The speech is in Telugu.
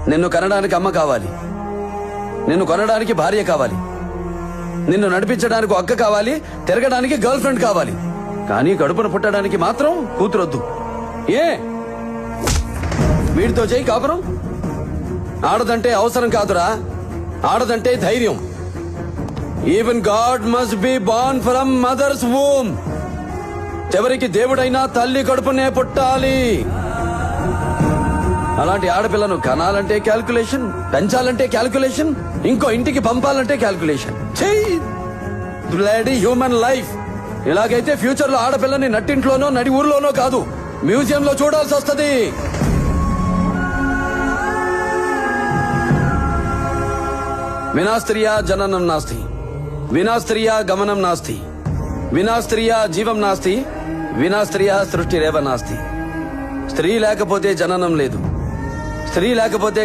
నిన్ను కనడానికి అమ్మ కావాలి, నిన్ను కొనడానికి భార్య కావాలి, నిన్ను నడిపించడానికి అక్క కావాలి, తిరగడానికి గర్ల్ ఫ్రెండ్ కావాలి. కానీ కడుపున పుట్టడానికి మాత్రం కూతురొద్దు. ఏ వీడితో చేయి కాపురం? ఆడదంటే అవసరం కాదురా, ఆడదంటే ధైర్యం. Even God must be born from mothers womb. చివరికి దేవుడైనా తల్లి కడుపునే పుట్టాలి. అలాంటి ఆడపిల్లను కనాలంటే క్యాల్కులేషన్, పెంచాలంటే క్యాల్కులేషన్, ఇంకో ఇంటికి పంపాలంటే క్యాల్కులేషన్. Bloody human life. ఇలాగైతే ఫ్యూచర్ లో ఆడపిల్లని నట్టింట్లోనో నడి ఊర్లోనో కాదు, మ్యూజియంలో చూడాల్సి వస్తుంది. వినా స్త్రియా జననం నాస్తి, వినా స్త్రియా గమనం నాస్తి, వినా స్త్రియా జీవం నాస్తి, వినా స్త్రియా సృష్టిరేవ నాస్తి. స్త్రీ లేకపోతే జననం లేదు, స్త్రీ లేకపోతే